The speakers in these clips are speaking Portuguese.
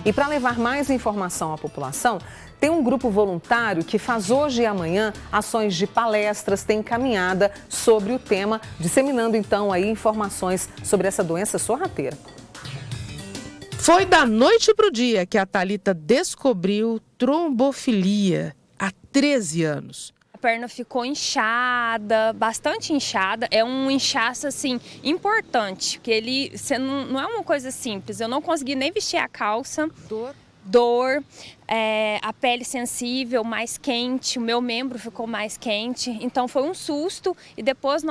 E para levar mais informação à população, tem um grupo voluntário que faz hoje e amanhã ações de palestras, tem caminhada sobre o tema, disseminando então aí informações sobre essa doença sorrateira. Foi da noite para o dia que a Thalita descobriu trombofilia há 13 anos. A perna ficou inchada, bastante inchada. É um inchaço assim importante, porque não é uma coisa simples. Eu não consegui nem vestir a calça. Dor, a pele sensível, mais quente, o meu membro ficou mais quente, então foi um susto e depois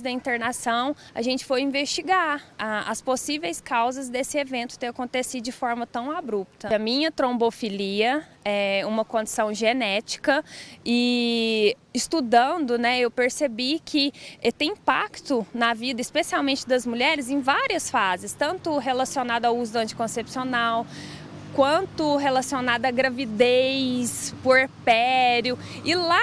da internação a gente foi investigar as possíveis causas desse evento ter acontecido de forma tão abrupta. A minha trombofilia é uma condição genética e estudando, eu percebi que tem impacto na vida, especialmente das mulheres, em várias fases, tanto relacionado ao uso do anticoncepcional, quanto relacionada à gravidez, puerpério. E lá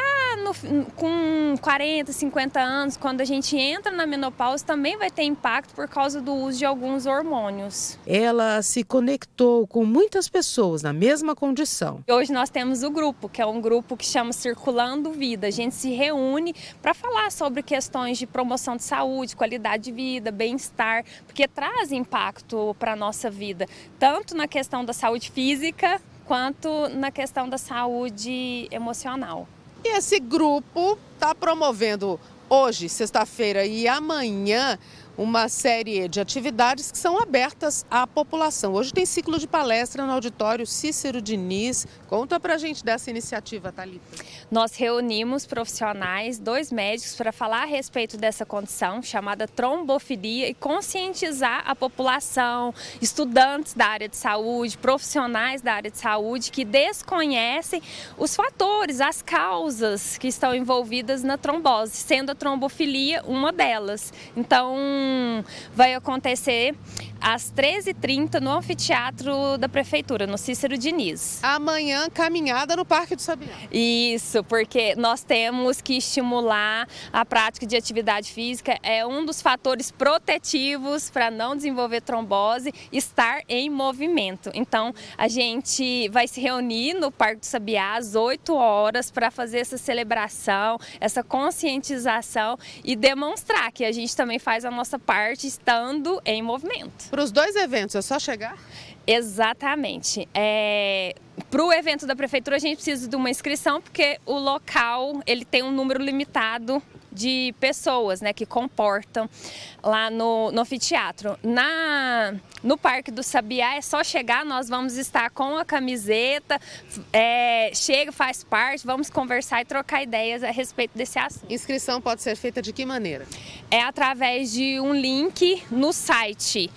com 40, 50 anos, quando a gente entra na menopausa, também vai ter impacto por causa do uso de alguns hormônios. Ela se conectou com muitas pessoas na mesma condição. Hoje nós temos o grupo, que é um grupo que chama Circulando Vida. A gente se reúne para falar sobre questões de promoção de saúde, qualidade de vida, bem-estar, porque traz impacto para a nossa vida, tanto na questão da saúde física quanto na questão da saúde emocional. E esse grupo está promovendo hoje, sexta-feira e amanhã, uma série de atividades que são abertas à população. Hoje tem ciclo de palestra no auditório Cícero Diniz. Conta pra gente dessa iniciativa, Thalita. Nós reunimos profissionais, 2 médicos, para falar a respeito dessa condição chamada trombofilia e conscientizar a população, estudantes da área de saúde, profissionais da área de saúde que desconhecem os fatores, as causas que estão envolvidas na trombose, sendo a trombofilia uma delas. Então, vai acontecer às 13h30 no anfiteatro da Prefeitura, no Cícero Diniz. Amanhã, caminhada no Parque do Sabiá. Isso, porque nós temos que estimular a prática de atividade física. É um dos fatores protetivos para não desenvolver trombose, estar em movimento. Então, a gente vai se reunir no Parque do Sabiá às 8 horas para fazer essa celebração, essa conscientização e demonstrar que a gente também faz a nossa parte estando em movimento. Para os 2 eventos, é só chegar? Exatamente. Para o evento da Prefeitura, a gente precisa de uma inscrição, porque o local ele tem um número limitado de pessoas, que comportam lá no anfiteatro. No Parque do Sabiá é só chegar, nós vamos estar com a camiseta, chega, faz parte, vamos conversar e trocar ideias a respeito desse assunto. Inscrição pode ser feita de que maneira? É através de um link no site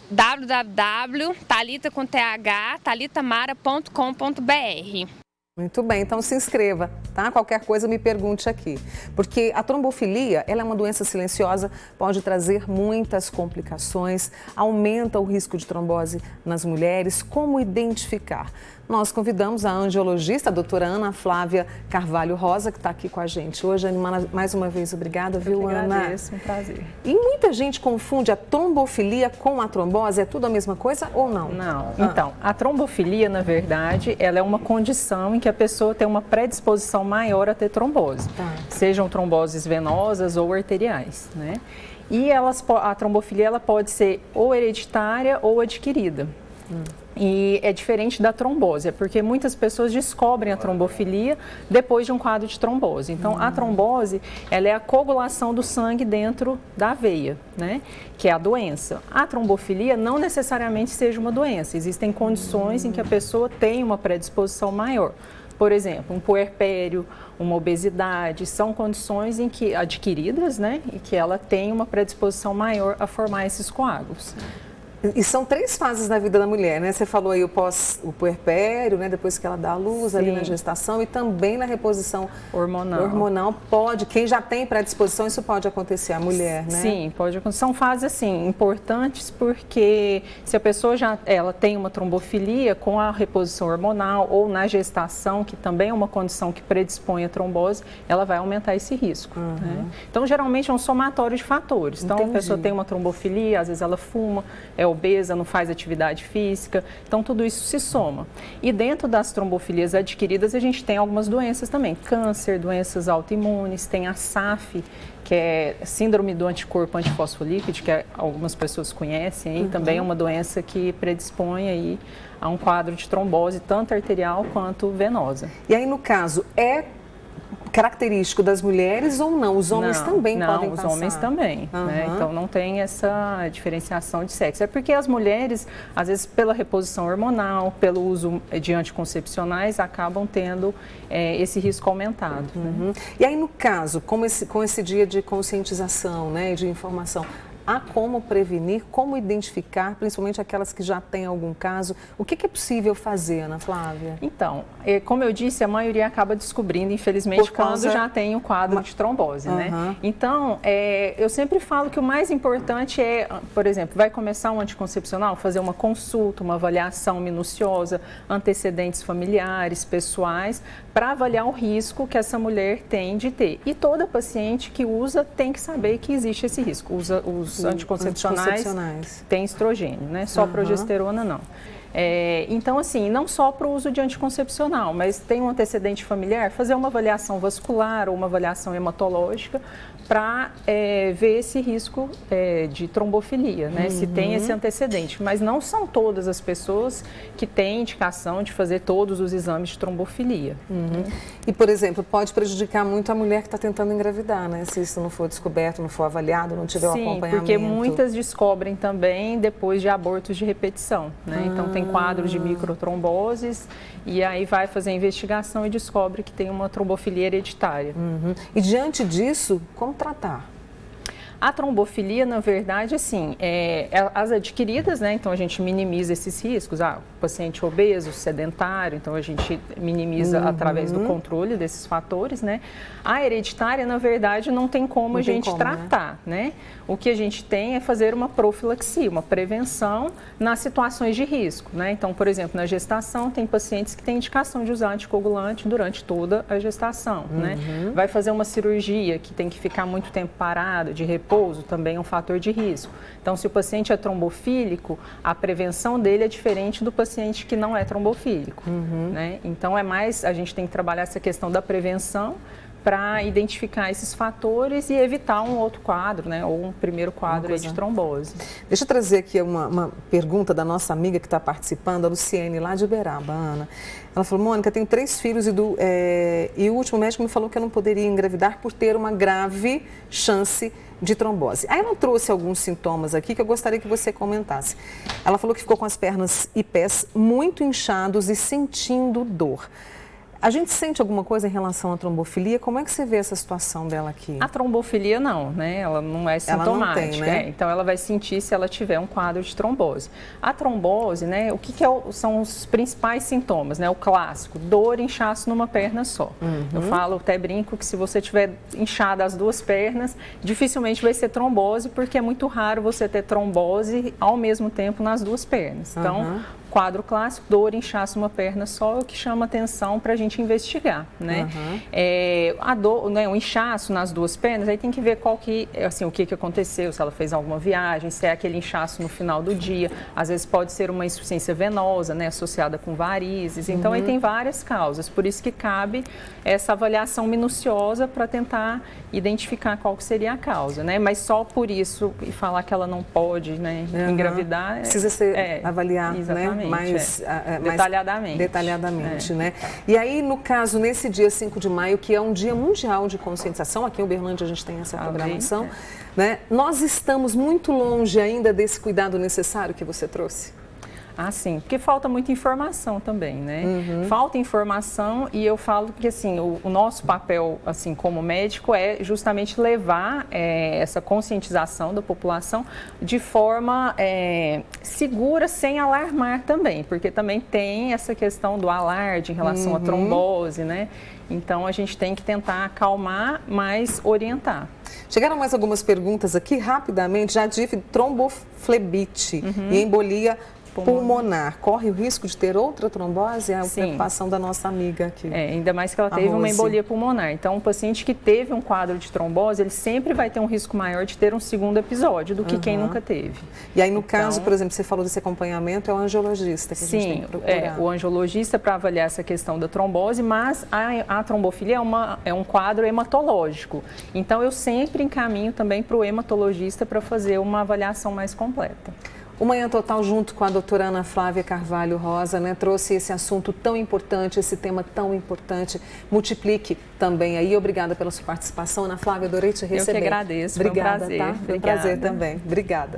www.thalitamara.com.br. Muito bem, então se inscreva, tá? Qualquer coisa me pergunte aqui. Porque a trombofilia, ela é uma doença silenciosa, pode trazer muitas complicações, aumenta o risco de trombose nas mulheres. Como identificar? Nós convidamos a angiologista, a doutora Ana Flávia Carvalho Rosa, que está aqui com a gente hoje. Ana, mais uma vez, obrigada, viu, Ana? Agradeço, um prazer. E muita gente confunde a trombofilia com a trombose, é tudo a mesma coisa ou não? Não, então, a trombofilia, na verdade, ela é uma condição em que a pessoa tem uma predisposição maior a ter trombose, sejam tromboses venosas ou arteriais, E a trombofilia ela pode ser ou hereditária ou adquirida. E é diferente da trombose, porque muitas pessoas descobrem a trombofilia depois de um quadro de trombose. Então, a trombose, ela é a coagulação do sangue dentro da veia, que é a doença. A trombofilia não necessariamente seja uma doença, existem condições em que a pessoa tem uma predisposição maior. Por exemplo, um puerpério, uma obesidade, são condições em que adquiridas, e que ela tem uma predisposição maior a formar esses coágulos. E são 3 fases na vida da mulher, Você falou aí o puerpério, depois que ela dá à luz, ali na gestação, e também na reposição hormonal. Quem já tem predisposição, isso pode acontecer, a mulher, Sim, pode acontecer. São fases, assim, importantes, porque se a pessoa ela tem uma trombofilia com a reposição hormonal ou na gestação, que também é uma condição que predispõe a trombose, ela vai aumentar esse risco, Então, geralmente é um somatório de fatores. Então, a pessoa tem uma trombofilia, às vezes ela fuma, obesa, não faz atividade física. Então, tudo isso se soma. E dentro das trombofilias adquiridas, a gente tem algumas doenças também. Câncer, doenças autoimunes, tem a SAF, que é síndrome do anticorpo antifosfolípido, que algumas pessoas conhecem, e também é uma doença que predispõe aí a um quadro de trombose, tanto arterial quanto venosa. E aí, no caso, é característico das mulheres ou não? Os homens também podem passar? Não, os homens também, né? Então não tem essa diferenciação de sexo. É porque as mulheres, às vezes pela reposição hormonal, pelo uso de anticoncepcionais, acabam tendo esse risco aumentado. Né? E aí, no caso, com esse dia de conscientização, né, de informação, há como prevenir, como identificar, principalmente aquelas que já têm algum caso? O que é possível fazer, Ana Flávia? Então, como eu disse, a maioria acaba descobrindo, infelizmente, quando já tem o quadro de trombose, né? Então, eu sempre falo que o mais importante é, por exemplo, vai começar um anticoncepcional, fazer uma consulta, uma avaliação minuciosa, antecedentes familiares, pessoais, para avaliar o risco que essa mulher tem de ter. E toda paciente que usa tem que saber que existe esse risco. Os anticoncepcionais têm estrogênio, né? Só progesterona não. Então, assim, não só para o uso de anticoncepcional, mas tem um antecedente familiar, fazer uma avaliação vascular ou uma avaliação hematológica para ver esse risco de trombofilia, né? Se tem esse antecedente. Mas não são todas as pessoas que têm indicação de fazer todos os exames de trombofilia. E, por exemplo, pode prejudicar muito a mulher que está tentando engravidar, né? Se isso não for descoberto, não for avaliado, não tiver o acompanhamento. Sim, porque muitas descobrem também depois de abortos de repetição, né? Então, tem quadros de microtromboses e aí vai fazer a investigação e descobre que tem uma trombofilia hereditária. E diante disso, como tratar? A trombofilia, na verdade, assim, as adquiridas, né? Então a gente minimiza esses riscos. O paciente obeso, sedentário, então a gente minimiza através do controle desses fatores, né? A hereditária, na verdade, não tem como a gente tratar, né? O que a gente tem é fazer uma profilaxia, uma prevenção nas situações de risco, né? Então, por exemplo, na gestação, tem pacientes que têm indicação de usar anticoagulante durante toda a gestação, né? Vai fazer uma cirurgia que tem que ficar muito tempo parado, de repouso, também é um fator de risco. Então, se o paciente é trombofílico, a prevenção dele é diferente do paciente que não é trombofílico, né? Então, a gente tem que trabalhar essa questão da prevenção para identificar esses fatores e evitar um outro quadro, né? Ou um primeiro quadro de trombose. Deixa eu trazer aqui uma pergunta da nossa amiga que está participando, a Luciene, lá de Uberaba, Ana. Ela falou: Mônica, tenho 3 filhos e o último médico me falou que eu não poderia engravidar por ter uma grave chance de trombose. Aí ela trouxe alguns sintomas aqui que eu gostaria que você comentasse. Ela falou que ficou com as pernas e pés muito inchados e sentindo dor. A gente sente alguma coisa em relação à trombofilia? Como é que você vê essa situação dela aqui? A trombofilia não, né? Ela não é sintomática. Ela não tem, né? Então, ela vai sentir se ela tiver um quadro de trombose. A trombose, né? O que são os principais sintomas, né? O clássico, dor e inchaço numa perna só. Eu falo, até brinco, que se você tiver inchada as 2 pernas, dificilmente vai ser trombose, porque é muito raro você ter trombose ao mesmo tempo nas 2 pernas. Então, quadro clássico, dor, inchaço uma perna só, é o que chama atenção para a gente investigar, né? A dor, né, o inchaço nas 2 pernas, aí tem que ver o que aconteceu, se ela fez alguma viagem, se é aquele inchaço no final do dia, às vezes pode ser uma insuficiência venosa, né, associada com varizes, então aí tem várias causas, por isso que cabe essa avaliação minuciosa para tentar identificar qual que seria a causa, né? Mas só por isso e falar que ela não pode, né, engravidar... Precisa ser avaliar, né? Mais detalhadamente, né? E aí, no caso, nesse dia 5 de maio, que é um dia mundial de conscientização, aqui em Uberlândia a gente tem essa programação, né? Nós estamos muito longe ainda desse cuidado necessário que você trouxe? Ah, sim, porque falta muita informação também, né? Falta informação e eu falo que, assim, o nosso papel, assim, como médico é justamente levar essa conscientização da população de forma segura, sem alarmar também, porque também tem essa questão do alarde em relação à trombose, né? Então, a gente tem que tentar acalmar, mas orientar. Chegaram mais algumas perguntas aqui, rapidamente, já de tromboflebite e embolia pulmonar, corre o risco de ter outra trombose? É a Sim. preocupação da nossa amiga aqui. Ainda mais que ela teve uma embolia pulmonar. Então, o paciente que teve um quadro de trombose, ele sempre vai ter um risco maior de ter um segundo episódio do que quem nunca teve. E aí, no caso, por exemplo, você falou desse acompanhamento, é o angiologista que a gente tem que procurar. O angiologista para avaliar essa questão da trombose, mas a trombofilia é um quadro hematológico. Então, eu sempre encaminho também para o hematologista para fazer uma avaliação mais completa. O Manhã Total, junto com a doutora Ana Flávia Carvalho Rosa, né, trouxe esse assunto tão importante, esse tema tão importante. Multiplique também aí. Obrigada pela sua participação, Ana Flávia, adorei te receber. Eu que agradeço, Obrigada, foi um prazer. Tá? Foi um prazer também. Obrigada.